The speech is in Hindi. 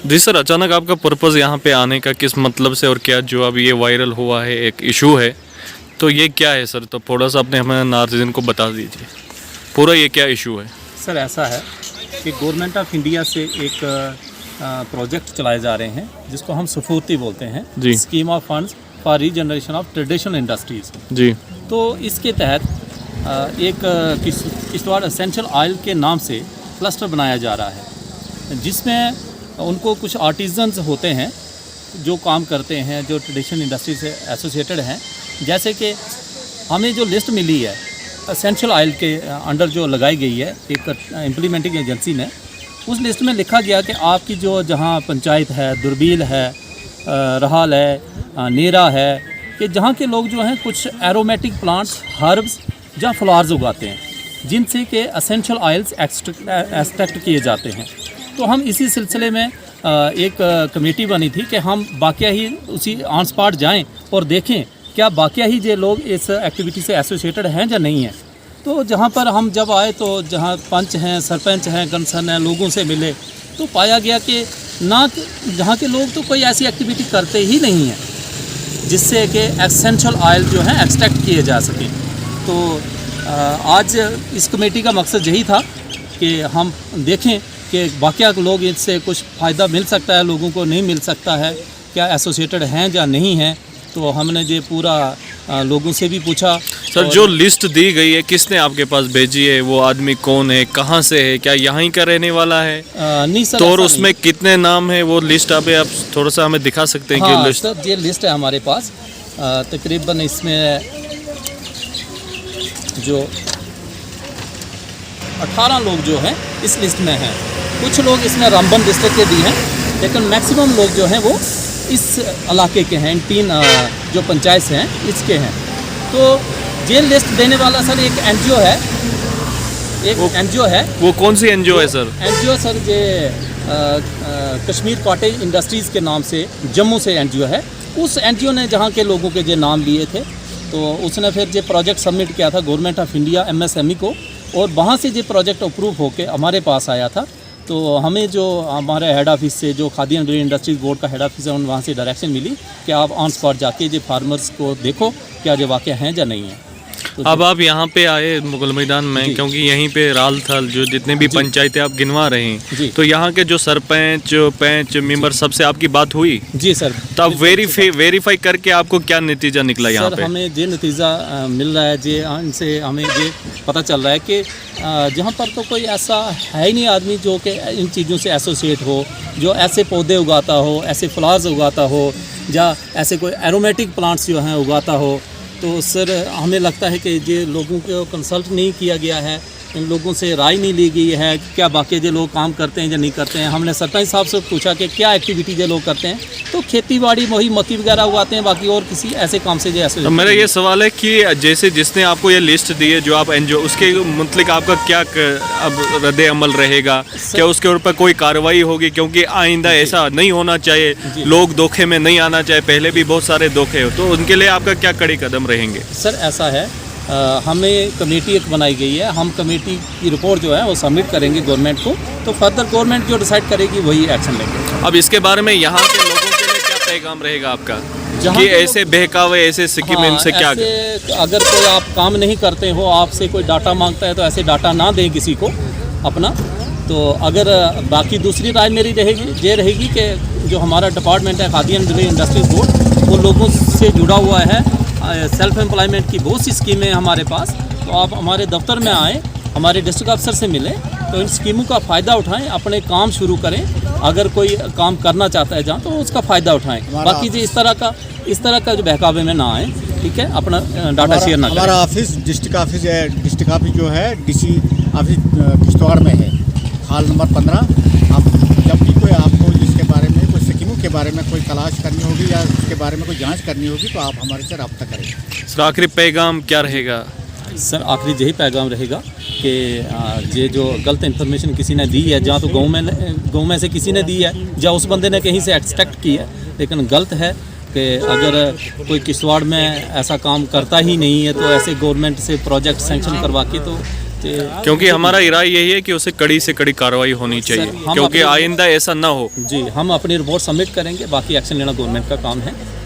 जी सर, अचानक आपका पर्पज़ यहाँ पे आने का किस मतलब से और क्या जो अब ये वायरल हुआ है एक इशू है, तो ये क्या है सर? तो थोड़ा सा अपने हमें नाज़रीन को बता दीजिए पूरा ये क्या इशू है। सर ऐसा है कि गवर्नमेंट ऑफ इंडिया से एक प्रोजेक्ट चलाए जा रहे हैं जिसको हम सफूर्ती बोलते हैं जी। Scheme of funds for regeneration of traditional industries. जी तो इसके तहत एक किश्तवाड़ एसेंशियल ऑयल के नाम से क्लस्टर बनाया जा रहा है, जिसमें उनको कुछ आर्टिजन्स होते हैं जो काम करते हैं, जो ट्रेडिशनल इंडस्ट्री से एसोसिएटेड हैं। जैसे कि हमें जो लिस्ट मिली है एसेंशियल ऑयल के अंडर जो लगाई गई है एक इम्प्लीमेंटिंग एजेंसी ने, उस लिस्ट में लिखा गया कि आपकी जो जहाँ पंचायत है, दुर्बील है, रहाल है, नेरा है, कि जहाँ के लोग जो हैं कुछ एरोमेटिक प्लांट्स, हर्ब्स या फ्लावर्स उगाते हैं जिनसे कि एसेंशियल ऑयल्स एक्सट्रैक्ट किए जाते हैं। तो हम इसी सिलसिले में एक कमेटी बनी थी कि हम बाकिया ही उसी ऑन स्पॉट जाएं और देखें क्या बाकिया ही ये लोग इस एक्टिविटी से एसोसिएटेड हैं या नहीं हैं। तो जहाँ पर हम जब आए तो जहाँ पंच हैं, सरपंच हैं, कंसर्न हैं, लोगों से मिले तो पाया गया कि ना जहाँ के लोग तो कोई ऐसी एक्टिविटी करते ही नहीं हैं जिससे कि एसेंशियल ऑयल जो है एक्सट्रैक्ट किए जा सकें। तो आज इस कमेटी का मकसद यही था कि हम देखें कि वाकया लोग इससे कुछ फ़ायदा मिल सकता है, लोगों को नहीं मिल सकता है, क्या एसोसिएटेड हैं या नहीं हैं। तो हमने ये पूरा लोगों से भी पूछा। सर, जो लिस्ट दी गई है किसने आपके पास भेजी है? वो आदमी कौन है, कहाँ से है, क्या यहाँ का रहने वाला है? नहीं सर। तो और उसमें कितने नाम है वो लिस्ट आप थोड़ा सा हमें दिखा सकते हैं? हाँ, कि लिस्ट सर ये लिस्ट है हमारे पास। तकरीबन इसमें जो 18 लोग जो हैं इस लिस्ट में हैं। कुछ लोग इसमें रामबन डिस्ट्रिक्ट के भी हैं, लेकिन मैक्सिमम लोग जो हैं वो इस इलाके के हैं, इन 3 जो पंचायत हैं इसके हैं। तो ये लिस्ट देने वाला सर एक एनजीओ है, एनजीओ है। वो कौन सी एनजीओ है सर? एनजीओ सर ये कश्मीर कॉटेज इंडस्ट्रीज़ के नाम से जम्मू से एनजीओ है। उस एनजीओ ने जहाँ के लोगों के जो नाम लिए थे तो उसने फिर ये प्रोजेक्ट सबमिट किया था गवर्नमेंट ऑफ इंडिया MSME को, और वहाँ से ये प्रोजेक्ट अप्रूव होके हमारे पास आया था। तो हमें जो हमारे हेड ऑफिस से जो khadi and grain industries board का हेड ऑफिस है वहाँ से डायरेक्शन मिली कि आप ऑन स्पॉट जाके ये फार्मर्स को देखो क्या जो वाक़या हैं या नहीं है। तो अब आप यहाँ पे आए मुगल मैदान में क्योंकि यहीं पे राल थल जो जितने भी पंचायतें आप गिनवा रहे हैं, तो यहाँ के जो सरपंच, पैंच, मेंबर सबसे आपकी बात हुई? जी सर। तो आप वेरीफाई करके आपको क्या नतीजा निकला यहाँ पे? हमें ये नतीजा मिल रहा है, जे इनसे हमें ये पता चल रहा है कि जहाँ पर तो कोई ऐसा है ही नहीं आदमी जो कि इन चीज़ों से एसोसिएट हो, जो ऐसे पौधे उगाता हो, ऐसे फ्लावर्स उगाता हो, या ऐसे कोई एरोमेटिक प्लांट्स जो हैं उगाता हो। तो सर हमें लगता है कि ये लोगों को कंसल्ट नहीं किया गया है, इन लोगों से राय नहीं ली गई है क्या बाकी जो लोग काम करते हैं या नहीं करते हैं। हमने सरपंच साहब से पूछा कि क्या एक्टिविटी जो लोग करते हैं, तो खेती बाड़ी वही मक्की वगैरह उगाते हैं, बाकी और किसी ऐसे काम से जो ऐसे। तो मेरा ये सवाल है कि जैसे जिसने आपको ये लिस्ट दी है जो आप एनजीओ, उसके मतलब आपका क्या अब रद्द अमल रहेगा? क्या उसके ऊपर कोई कार्रवाई होगी? क्योंकि आइंदा ऐसा नहीं होना चाहिए, लोग धोखे में नहीं आना चाहिए, पहले भी बहुत सारे धोखे हो, तो उनके लिए आपका क्या कड़े कदम रहेंगे? सर ऐसा है, हमें कमेटी एक बनाई गई है, हम कमेटी की रिपोर्ट जो है वो सबमिट करेंगे गवर्नमेंट को, तो फर्दर गवर्नमेंट जो डिसाइड करेगी वही एक्शन लेंगे। अब इसके बारे में यहाँ के लोगों के लिए क्या पैगाम रहेगा आपका कि ऐसे बहकावे, ऐसे स्कीम इनसे क्या? अगर कोई आप काम नहीं करते हो, आपसे कोई डाटा मांगता है तो ऐसे डाटा ना दें किसी को अपना। तो अगर बाकी दूसरी राय मेरी रहेगी ये रहेगी कि जो हमारा डिपार्टमेंट है khadi and grain industries board, वो लोगों से जुड़ा हुआ है, सेल्फ एम्प्लॉयमेंट की बहुत सी स्कीमें हमारे पास। तो आप हमारे दफ्तर में आएँ, हमारे डिस्ट्रिक्ट अफसर से मिलें, तो इन स्कीमों का फ़ायदा उठाएं, अपने काम शुरू करें। अगर कोई काम करना चाहता है जहाँ, तो उसका फ़ायदा उठाएं। बाकी जी इस तरह का जो बहकावे में ना आए, ठीक है, अपना डाटा शेयर ना करें। हमारा ऑफिस डिस्ट्रिक्ट ऑफिस है, डिस्ट्रिक्ट ऑफिस जो है DC ऑफिस किश्तवाड़ में है, हाल नंबर 15। आप जब भी कोई आपको इसके बारे में कोई स्कीमों के बारे में कोई तलाश करनी होगी या उसके बारे में कोई जांच करनी होगी तो आप हमारे से रब्ता करें। सर आखिरी पैगाम क्या रहेगा? सर आखिरी यही पैगाम रहेगा कि ये जो गलत इन्फॉर्मेशन किसी ने दी है, जहाँ तो गाँव में से किसी ने दी है या उस बंदे ने कहीं से एक्सट्रैक्ट की है, लेकिन गलत है कि अगर कोई किश्तवाड़ में ऐसा काम करता ही नहीं है तो ऐसे गवर्नमेंट से प्रोजेक्ट सेंक्शन करवा के तो तो क्योंकि हमारा इरादा यही है कि उसे कड़ी से कड़ी कार्रवाई होनी चाहिए, हम क्योंकि अपने- आइंदा ऐसा ना हो। जी हम अपनी रिपोर्ट सबमिट करेंगे, बाकी एक्शन लेना गवर्नमेंट का काम है।